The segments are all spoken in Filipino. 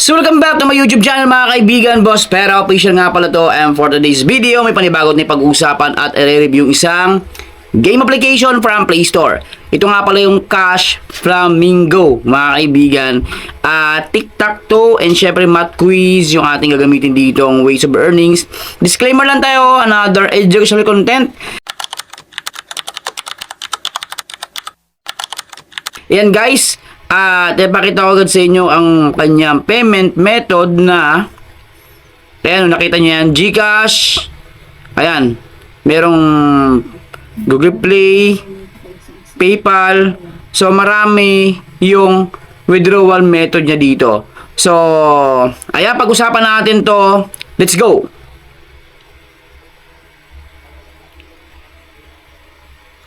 So welcome back to my YouTube channel mga kaibigan, Boss Pera Official nga pala to. And for today's video, may panibagot na pag-uusapan at i-review isang game application from Play Store. Ito nga pala yung Cash Flamingo mga kaibigan. Tic-tac-toe and syempre math quiz yung ating gagamitin dito ang ways of earnings. Disclaimer lang tayo, another educational content. Ayan guys, ipakita ko agad sa inyo ang kanyang payment method na ayan, nakita nyo yan, GCash, ayan, merong Google Play, PayPal, so marami yung withdrawal method niya dito. So, ayan, pag-usapan natin to, let's go!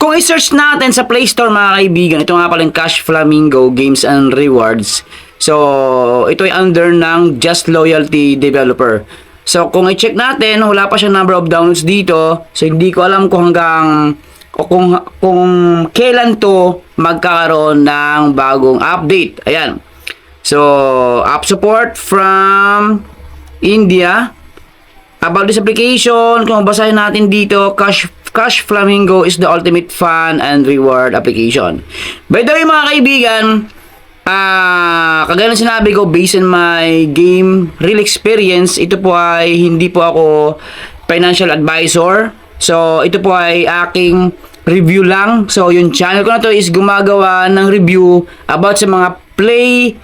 Kung i-search natin sa Play Store mga kaibigan, ito nga pala yung Cash Flamingo Games and Rewards. So, ito ay under ng Just Loyalty Developer. So, kung i-check natin, wala pa siyang number of downloads dito. So, hindi ko alam kung hanggang o kung kailan to magkakaroon ng bagong update. Ayan. So, app support from India. About this application, kung basahin natin dito, Cash Flamingo is the ultimate fun and reward application. By the way mga kaibigan, kagaya ng sinabi ko, based on my game real experience, ito po ay hindi po ako financial advisor. So ito po ay aking review lang. So yung channel ko na to is gumagawa ng review about sa mga play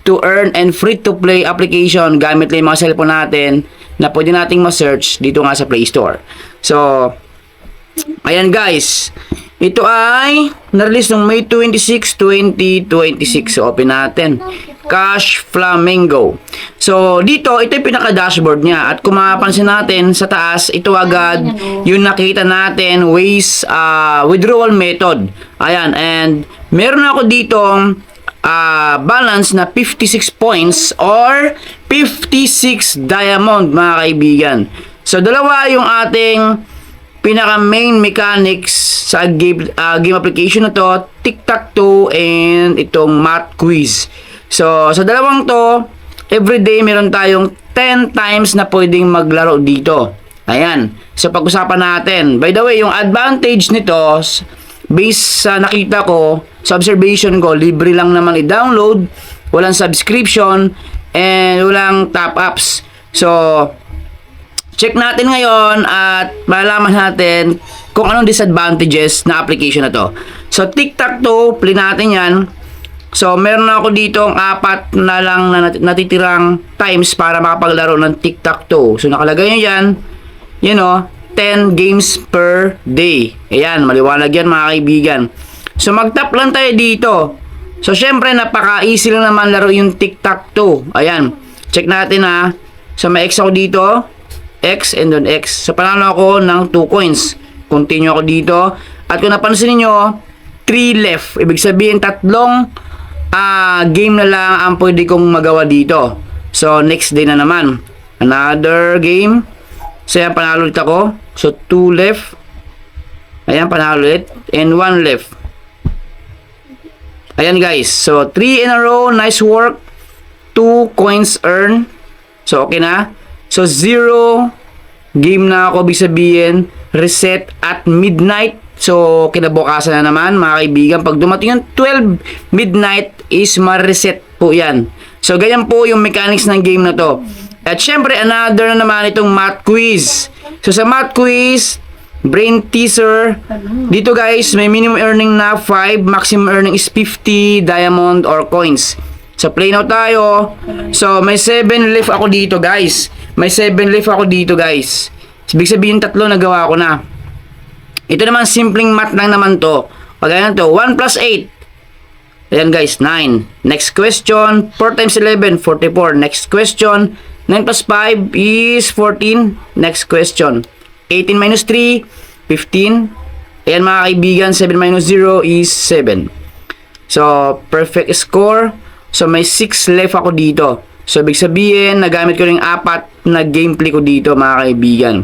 to earn and free to play application gamit lang yung mga cellphone natin na pwede nating ma-search dito nga sa Play Store. So ayan guys, ito ay na-release noong May 26, 2026. So, open natin. Cash Flamingo. So, dito, ito yung pinaka-dashboard niya. At kung mapapansin natin sa taas, ito agad yung nakita natin ways withdrawal method. Ayan, and meron ako ditong balance na 56 points or 56 diamond mga kaibigan. So, dalawa yung ating pinaka main mechanics sa game application na to, tic-tac-toe and itong math quiz. So sa dalawang to, everyday meron tayong 10 times na pwedeng maglaro dito. Ayan. So pag-usapan natin. By the way, yung advantage nito, based sa nakita ko, sa observation ko, libre lang naman i-download, walang subscription, and walang top-ups. So check natin ngayon at malaman natin kung anong disadvantages na application na to. So, tic-tac-toe, play natin yan. So, meron na ako dito ang 4 na lang na natitirang times para makapaglaro ng tic-tac-toe. So, nakalagay nyo yan, you know, 10 games per day. Ayan, maliwanag yan mga kaibigan. So, mag-tap lang tayo dito. So, syempre, napaka-easy lang naman laro yung tic-tac-toe. Ayan, check natin ha. So, may X ako dito. X and then X. So, panalo ako ng 2 coins. Continue ako dito. At kung napansin niyo 3 left. Ibig sabihin, 3 game na lang ang pwede kong magawa dito. So, next day na naman. Another game. So, yan, panalo ulit ako. So, 2 left. Ayan, panalo ulit. And 1 left. Ayan, guys. So, 3 in a row. Nice work. 2 coins earn. So, okay na. So, 0 game na ako, ibig sabihin, reset at midnight. So, kinabukasan na naman, mga kaibigan. Pag dumating yung 12 midnight is ma-reset po yan. So, ganyan po yung mechanics ng game na to. At syempre, another na naman itong math quiz. So, sa math quiz, brain teaser. Dito guys, may minimum earning na 5, maximum earning is 50 diamond or coins. So, play now tayo. So, may 7 left ako dito guys. May 7 left ako dito guys. Ibig sabihin 3 nagawa ko na. Ito naman simpleng math lang naman to. Pagkaya to 1 plus 8. Ayan guys, 9. Next question, 4 times 11, 44. Next question, 9 plus 5 is 14. Next question, 18 minus 3, 15. Ayan mga kaibigan, 7 minus 0 is 7. So, perfect score. So, may 6 left ako dito. So, ibig sabihin, nagamit ko rin 4 na gameplay ko dito, mga kaibigan.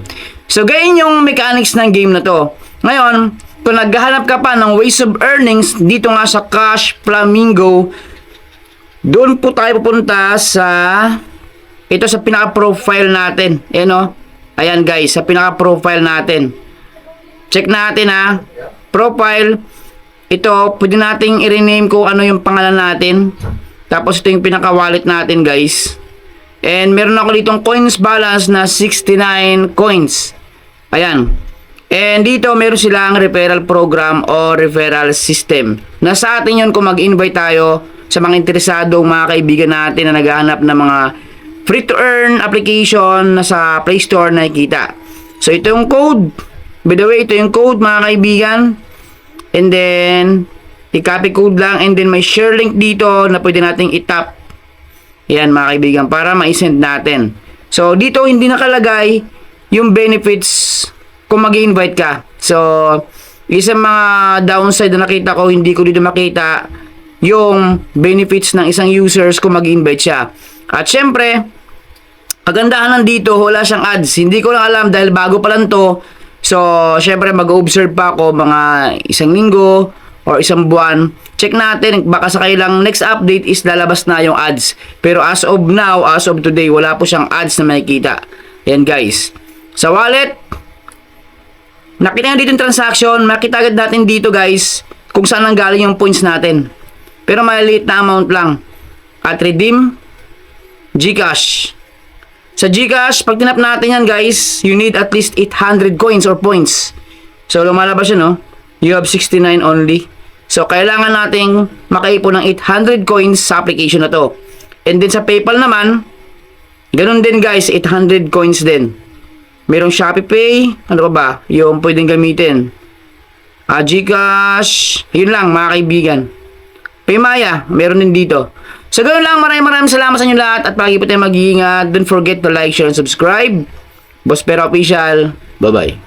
So, ganyan yung mechanics ng game na to. Ngayon, kung naghahanap ka pa ng ways of earnings, dito nga sa Cash Flamingo, doon po tayo pupunta sa ito sa pinaka-profile natin. Ayan o. Ayan guys, sa pinaka-profile natin. Check natin ha. Profile. Ito, pwede nating i-rename kung ano yung pangalan natin. Tapos ito yung pinaka-wallet natin guys. And meron ako ditong coins balance na 69 coins. Ayan. And dito meron silang referral program o referral system. Nasa atin yun kung mag-invite tayo sa mga interesadong mga kaibigan natin na naghahanap ng mga free to earn application na sa Play Store na nakikita. So ito yung code. By the way, ito yung code mga kaibigan. And then i-copy code lang, and then may share link dito na pwede nating i-tap. Yan mga kaibigan, para ma-send natin. So dito hindi nakalagay yung benefits kung mag-invite ka. So isang mga downside na nakita ko, hindi ko dito makita yung benefits ng isang users kung mag-invite siya. At syempre, kagandahan nandito, wala siyang ads. Hindi ko lang alam dahil bago pa lang to. So syempre mag-observe pa ako mga isang linggo or isang buwan. Check natin, baka sa kailang next update is lalabas na yung ads. Pero as of now, as of today, wala po siyang ads na makikita. Yan guys. Sa wallet, nakita nga dito yung transaction, makita agad natin dito guys kung saan nanggaling yung points natin. Pero maliit na amount lang. At redeem, GCash. Sa GCash, pag tinap natin yan guys, you need at least 800 coins or points. So lumalabas yun, no? You have 69 only. So kailangan nating makaipon ng 800 coins sa application na to. And then sa PayPal naman, ganun din guys, 800 coins din. Merong Shopee Pay, ano pa ba? Yung pwedeng gamitin. GCash, yun lang mga kaibigan. Paymaya, meron din dito. So ganoon lang, maraming salamat sa inyo lahat at palagi po tayo mag-iingat. Don't forget to like, share, and subscribe. Boss Pera Official. Bye-bye.